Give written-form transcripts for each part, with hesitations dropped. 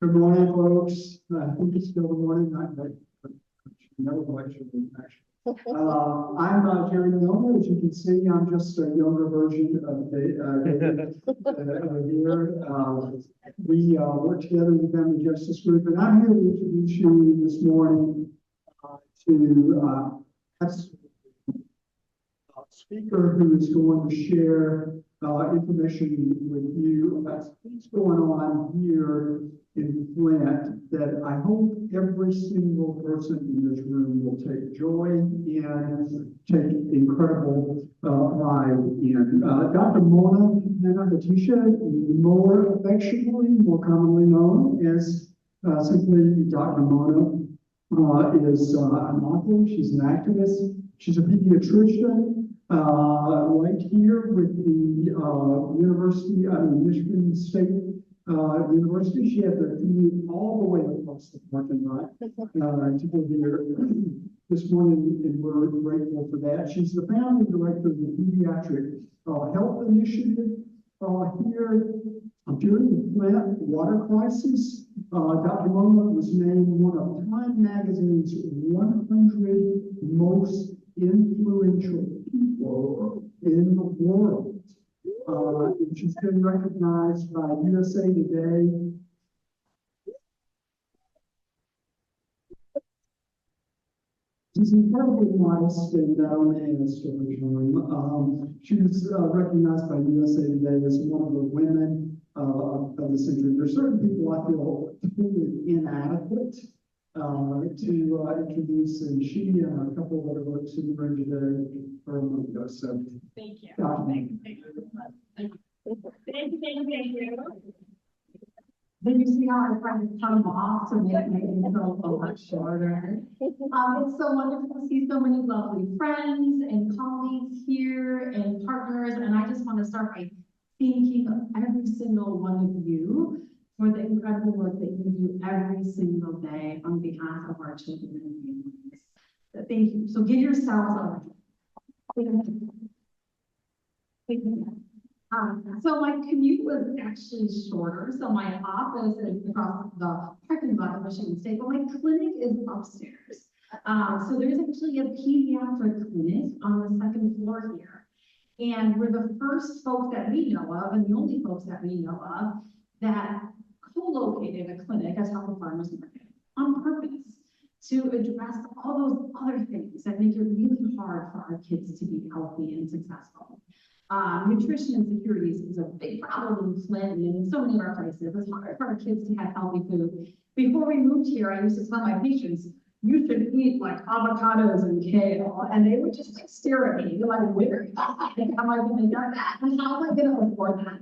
Good morning, folks. I think it's still the morning, not but no election, actually. I'm Jerry Milner. As you can see, I'm just a younger version of the here. We work together in the Family Justice Group, and I'm here to introduce you this morning to have a speaker who is going to share information with you about what's going on here in Flint that I hope every single person in this room will take joy in, take incredible pride in. Dr. Mona Hanna-Attisha, more affectionately, more commonly known as simply Dr. Mona, is an author. She's an activist. She's a pediatrician. Right here with the University out of Michigan State University. She had to commute all the way across the parking lot to go here this morning, and we're grateful for that. She's the founding director of the Pediatric Health Initiative here during the Flint water crisis. Dr. Mona was named one of Time Magazine's 100 most influential people in the world. And she's been recognized by USA Today. She's incredibly modest and known as Storytime. She was recognized by USA Today as one of the women of the century. There's certain people I feel completely inadequate to introduce, and she and a couple of other folks in the room today are a month ago. So thank you. Thank you. Thank you. Then you see how I try to come off to make my intro a lot shorter. It's so wonderful to see so many lovely friends and colleagues here and partners. And I just want to start by thanking every single one of you for the incredible work that you do every single day on behalf of our children and families. So thank you. So give yourselves a so my commute was actually shorter. So my office is across the parking lot of Michigan State, but my clinic is upstairs. So there's actually a pediatric clinic on the second floor here. And we're the first folks that we know of, and the only folks that we know of, that co-located a clinic at top of Farmers Market on purpose to address all those other things that make it really hard for our kids to be healthy and successful. Nutrition insecurities is a big problem in Flint and in so many of our places. It's hard for our kids to have healthy food. Before we moved here, I used to tell my patients, you should eat like avocados and kale. And they would just like stare at me. They're like, where how am I going to get that? And how am I going to afford that?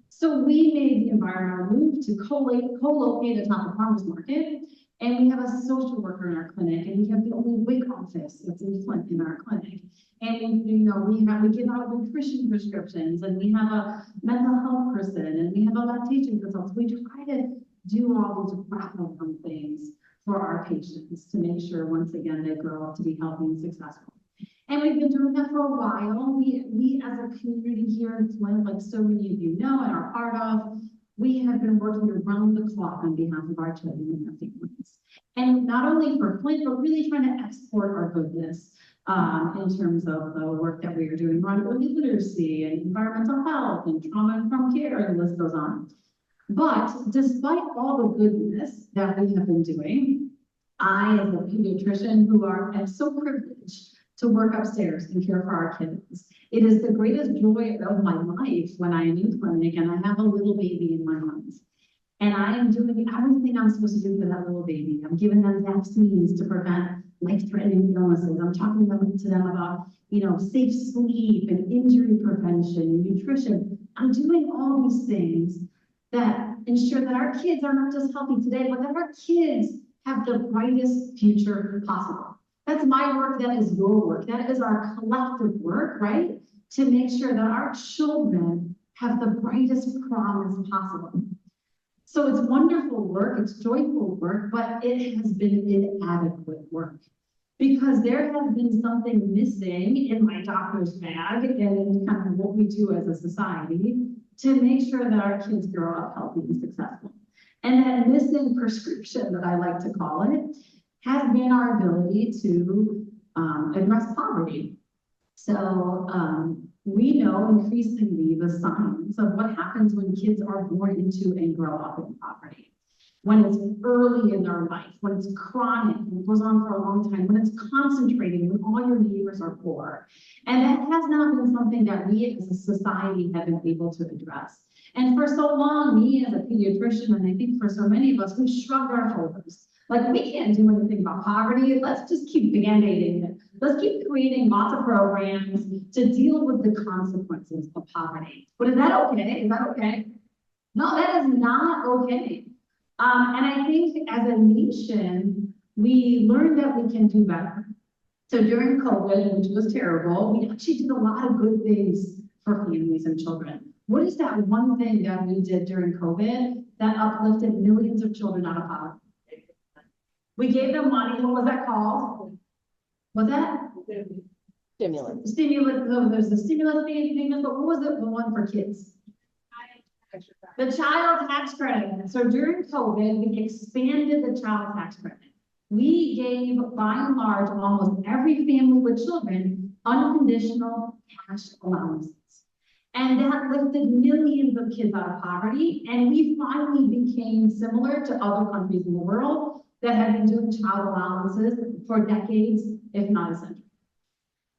So we made the environmental move to co-locate at top of Farmers Market. And we have a social worker in our clinic, and we have the only WIC office that's in Flint in our clinic. And we give out nutrition prescriptions, and we have a mental health person, and we have a lactation consultant. We try to do all these wrap-up things for our patients to make sure, once again, they grow up to be healthy and successful. And we've been doing that for a while. We as a community here in Flint, like so many of you know and are part of, we have been working around the clock on behalf of our children and their families. And not only for Flint, but really trying to export our goodness in terms of the work that we are doing around early literacy and environmental health and trauma-informed care, and the list goes on. But despite all the goodness that we have been doing, I, as a pediatrician am so privileged to work upstairs and care for our kids. It is the greatest joy of my life when I am in clinic and I have a little baby in my arms. And I am doing everything I'm supposed to do for that little baby. I'm giving them vaccines to prevent life-threatening illnesses. I'm talking to them about, safe sleep and injury prevention and nutrition. I'm doing all these things that ensure that our kids are not just healthy today, but that our kids have the brightest future possible. That's my work, that is your work. That is our collective work, right? To make sure that our children have the brightest promise possible. So it's wonderful work, it's joyful work, but it has been inadequate work because there has been something missing in my doctor's bag and kind of what we do as a society to make sure that our kids grow up healthy and successful. And that missing prescription that I like to call it has been our ability to address poverty. So we know increasingly the signs of what happens when kids are born into and grow up in poverty. When it's early in their life, when it's chronic, when it goes on for a long time, when it's concentrating, when all your neighbors are poor. And that has not been something that we as a society have been able to address. And for so long, me as a pediatrician, and I think for so many of us, we shrugged our shoulders. Like, we can't do anything about poverty. Let's just keep band-aiding it. Let's keep creating lots of programs to deal with the consequences of poverty. But is that okay? Is that okay? No, that is not okay. And I think as a nation, we learned that we can do better. So during COVID, which was terrible, we actually did a lot of good things for families and children. What is that one thing that we did during COVID that uplifted millions of children out of poverty? We gave them money. What was that called? What's that? Stimulus. Stimulus. No, there's the stimulus payment, but what was the one for kids? The child tax credit. So during COVID, we expanded the child tax credit. We gave, by and large, almost every family with children unconditional cash allowances. And that lifted millions of kids out of poverty. And we finally became similar to other countries in the world that have been doing child allowances for decades, if not a century.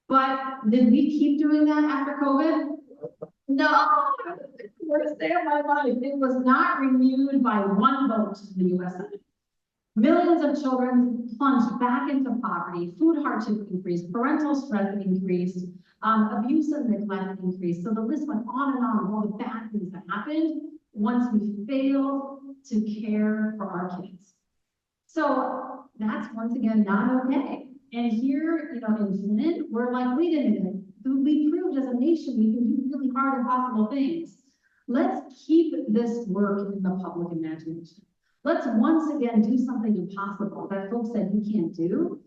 But did we keep doing that after COVID? No, worst day of my life. It was not renewed by one vote in the US Senate. Millions of children plunged back into poverty, food hardship increased, parental stress increased, abuse and neglect increased. So the list went on and on of all the bad things that happened once we failed to care for our kids. So that's once again not okay. And here, in Flint, we're like, wait a minute, we proved as a nation we can do really hard, impossible things. Let's keep this work in the public imagination. Let's once again do something impossible that folks said we can't do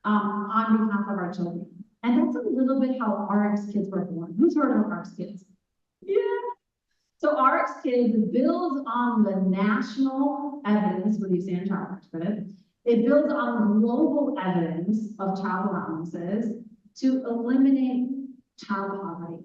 on behalf of our children. And that's a little bit how RX Kids were born. Who's heard of RX Kids? Yeah. So RX Kids builds on the national evidence for the San Child Tax Credit. It builds on global evidence of child allowances to eliminate child poverty.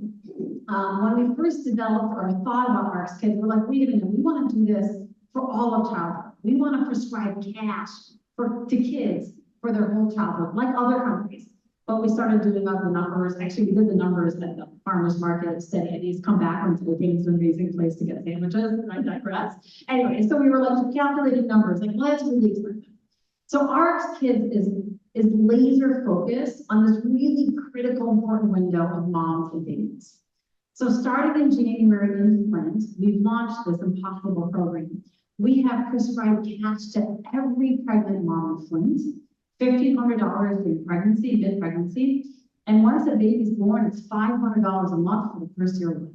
When we first developed or thought about RX Kids, we're like, wait a minute, we want to do this for all of childhood. We want to prescribe cash to kids for their whole childhood, like other countries. But we started doing up the numbers. Actually, we did the numbers at the farmers market, said Eddie's come back onto the things an amazing place to get sandwiches, and I digress. Anyway, so we were like calculating numbers, like, well, that's really expensive. So RX Kids is laser focused on this really critical, important window of moms and babies. So starting in January in Flint, we've launched this impossible program. We have prescribed cash to every pregnant mom in Flint, $1,500 during pregnancy, mid-pregnancy, and once a baby's born, it's $500 a month for the first year of life.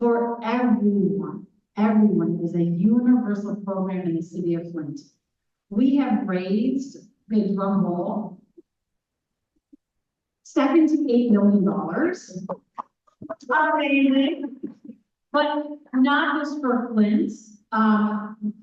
For everyone, it is a universal program in the city of Flint. We have raised, big drum roll, $7 to $8 million. Amazing. But not just for Flint,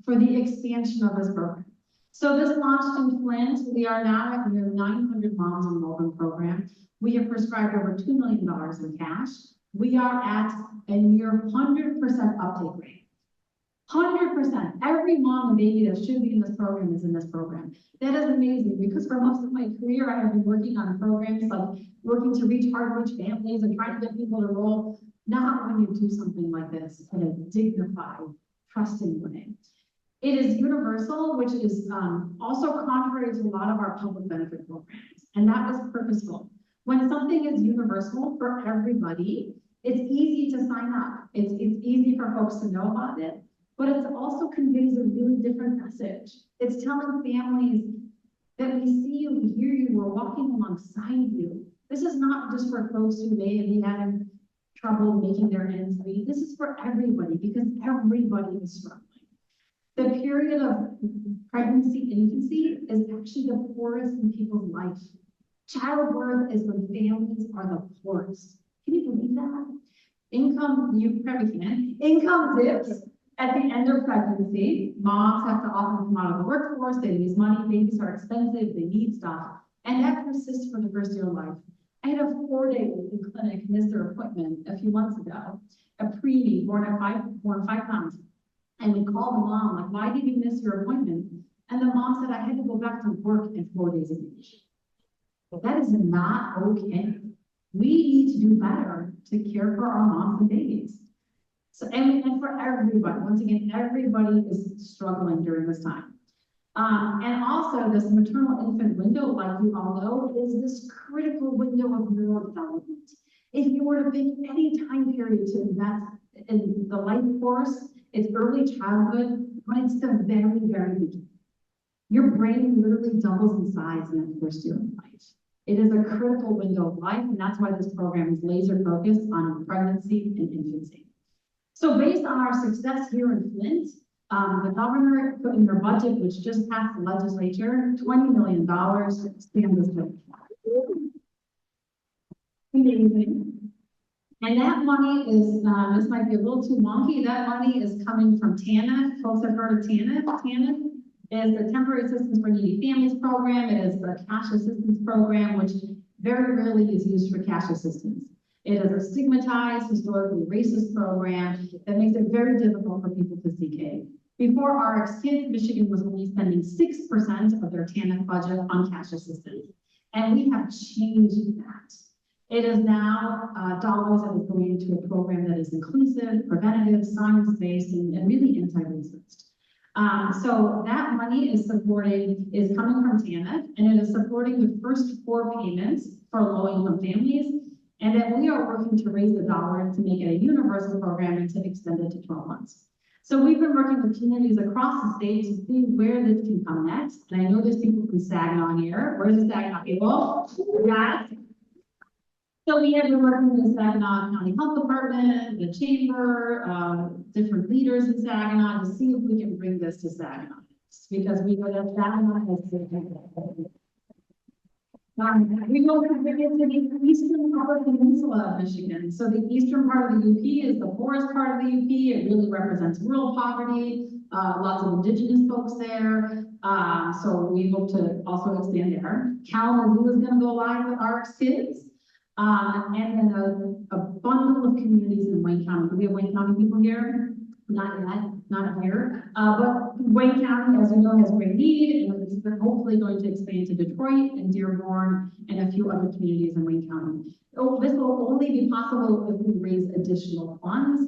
for the expansion of this program. So this launched in Flint. We are now at near 900 moms enrolled in the program. We have prescribed over $2 million in cash. We are at a near 100% uptake rate. 100%. Every mom and baby that should be in this program is in this program. That is amazing because for most of my career, I have been working on programs like working to reach hard-to-reach families and trying to get people to enroll. Not when you do something like this in a dignified, trusting way. It is universal, which is also contrary to a lot of our public benefit programs. And that was purposeful. When something is universal for everybody, it's easy to sign up. It's easy for folks to know about it, but it also conveys a really different message. It's telling families that we see you, we hear you, we're walking alongside you. This is not just for folks who may be having trouble making their ends meet. This is for everybody because everybody is struggling. The period of pregnancy, infancy is actually the poorest in people's life. Childbirth is when families are the poorest. Can you believe that? Income, you probably can. Income dips At the end of pregnancy, moms have to often come out of the workforce, they lose money, babies are expensive, they need stuff, and that persists for the first year of life. I had a 4-day clinic miss their appointment a few months ago, a preemie born at 5 pounds. And we called the mom, like, why did you miss your appointment? And the mom said, I had to go back to work in 4 days of age. That is not okay. We need to do better to care for our moms and babies. So, and for everybody, once again, everybody is struggling during this time. And also this maternal infant window, like you all know, is this critical window of neurodevelopment. If you were to pick any time period to invest in the life course, it's early childhood, but it's the very, very beginning. Your brain literally doubles in size in that first year of life. It is a critical window of life, and that's why this program is laser focused on pregnancy and infancy. So based on our success here in Flint, the governor put in her budget, which just passed the legislature, $20 million to expand this bill. Amazing. And that money is, this might be a little too wonky, that money is coming from TANF. Folks have heard of TANF. TANF is the Temporary Assistance for Needy Families program. It is the cash assistance program, which very rarely is used for cash assistance. It is a stigmatized, historically racist program that makes it very difficult for people to seek aid. Before RX Kids, Michigan was only spending 6% of their TANF budget on cash assistance. And we have changed that. It is now dollars that is going into a program that is inclusive, preventative, science-based, and really anti-racist. So that money is coming from TANF, and it is supporting the first 4 payments for low-income families. And then we are working to raise the dollar to make it a universal program and to extend it to 12 months. So we've been working with communities across the state to see where this can come next. And I know there's people from Saginaw here. Where's the Saginaw people? Yes. So we have been working with the Saginaw County Health Department, the Chamber, different leaders in Saginaw to see if we can bring this to Saginaw. Because we know that Saginaw has we go to the eastern part of the peninsula of Michigan. So the eastern part of the UP is the poorest part of the UP. It really represents rural poverty, lots of indigenous folks there. So we hope to also expand there. Kalamazoo is going to go live with RX Kids. And then a bundle of communities in Wayne County. Do we have Wayne County people here? Not yet, not here. But Wayne County, as you know, has great need, and it's hopefully going to expand to Detroit and Dearborn and a few other communities in Wayne County. This will only be possible if we raise additional funds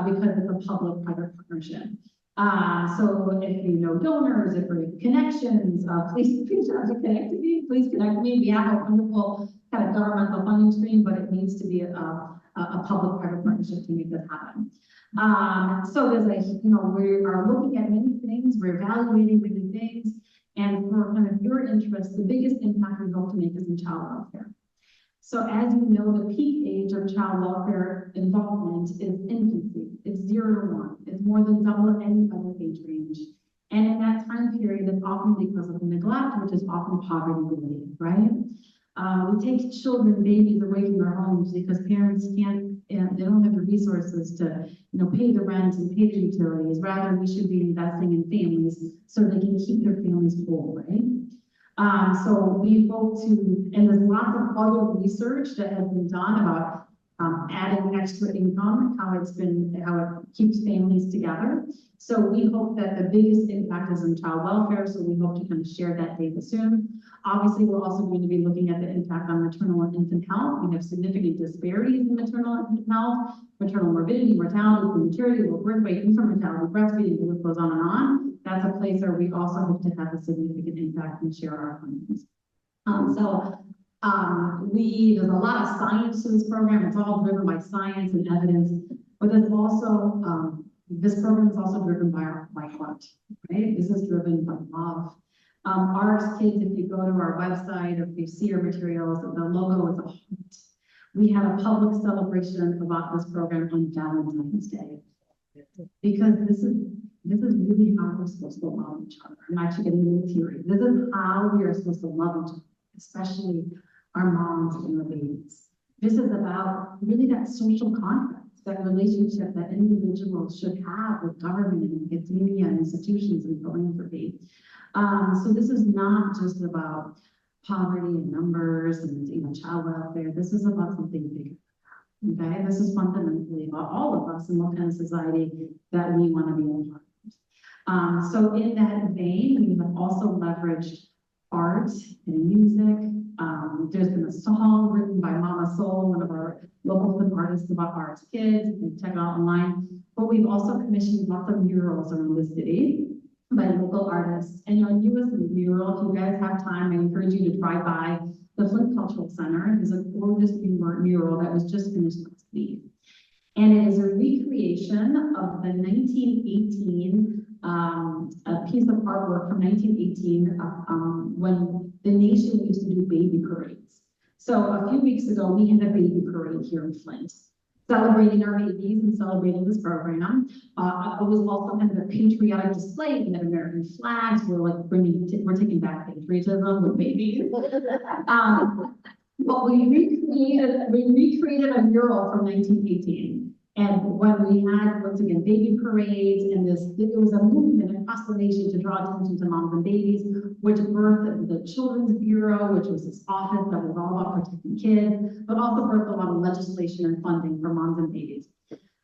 because it's a public-private partnership. So if you know donors, if you have connections, please reach out to connect to me. Please connect me. We have a wonderful kind of governmental funding stream, but it needs to be a public-private partnership to make this happen. So there's we are looking at many things, we're evaluating many things, and for kind of your interest, the biggest impact we hope to make is in child welfare. So as you know, the peak age of child welfare involvement is infancy. It's 0 to 1. It's more than double any other age range. And in that time period, it's often because of neglect, which is often poverty-related, right? We take children, babies away from their homes because parents can't, they don't have the resources to, pay the rent and pay the utilities. Rather, we should be investing in families so they can keep their families whole, right? So we hope to, and there's lots of other research that has been done about adding extra income, how it keeps families together. So we hope that the biggest impact is in child welfare. So we hope to kind of share that data soon. Obviously, we're also going to be looking at the impact on maternal and infant health. We have significant disparities in maternal and infant health, maternal morbidity, mortality, prematurity, low birth weight, infant mortality, breastfeeding, the list goes on and on. That's a place where we also hope to have a significant impact and share our findings. There's a lot of science to this program. It's all driven by science and evidence, but there's also, this program is also driven by heart, right? This is driven by love. RX Kids, if you go to our website, if you see our materials, the logo is a heart. We had a public celebration about this program on Valentine's Day. Because this is really how we're supposed to love each other. I'm actually getting a little teary. This is how we are supposed to love each other, especially our moms and our babies. This is about really that social contract. that relationship that individuals should have with government and academia and institutions and philanthropy. So this is not just about poverty and numbers and, you know, child welfare. This is about something bigger. Okay, this is fundamentally about all of us and what kind of society that we want to be a part of. So in that vein, we have also leveraged art and music. There's been a song written by Mama Soul, one of our local Flint artists, about arts kids. You can check it out online. But we've also commissioned lots of murals around the city by local artists. And our newest mural, if you guys have time, I encourage you to drive by the Flint Cultural Center. It's a gorgeous mural that was just finished last week. And it is a recreation of the 1918, a piece of artwork from 1918, when the nation used to do baby parades. So a few weeks ago, we had a baby parade here in Flint, celebrating our babies and celebrating this program. It was also kind of a patriotic display. We had American flags. We're taking back patriotism with babies. But we recreated a mural from 1918. And when we had, once again, baby parades and it was a movement across the nation to draw attention to moms and babies, which birthed the Children's Bureau, which was this office that was all about protecting kids, but also birthed a lot of legislation and funding for moms and babies.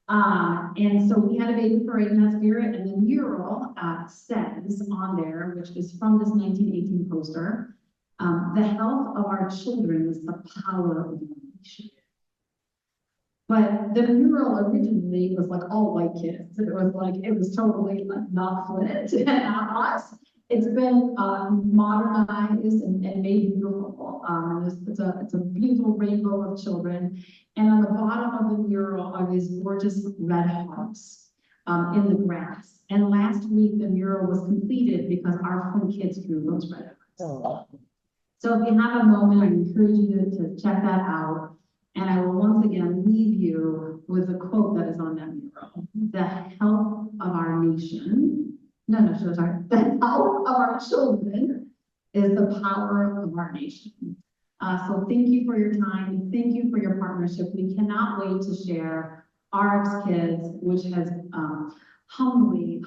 And so we had a baby parade in that spirit, and the mural says on there, which is from this 1918 poster, the health of our children is the power of our nation. But the mural originally was like all white kids. It was totally like not Flint and not us. It's been modernized and made beautiful. It's a beautiful rainbow of children. And on the bottom of the mural are these gorgeous red hearts in the grass. And last week the mural was completed because our Flint kids drew those red hearts. Oh. So if you have a moment, I encourage you to check that out. And I will once again leave you with a quote that is on that mural. The health of our nation, the health of our children is the power of our nation. So thank you for your time. Thank you for your partnership. We cannot wait to share RX Kids, which has humbly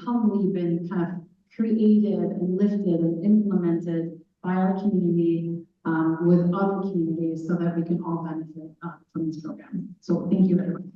been kind of created and lifted and implemented by our community with other communities so that we can all benefit from this program. So thank you, everyone.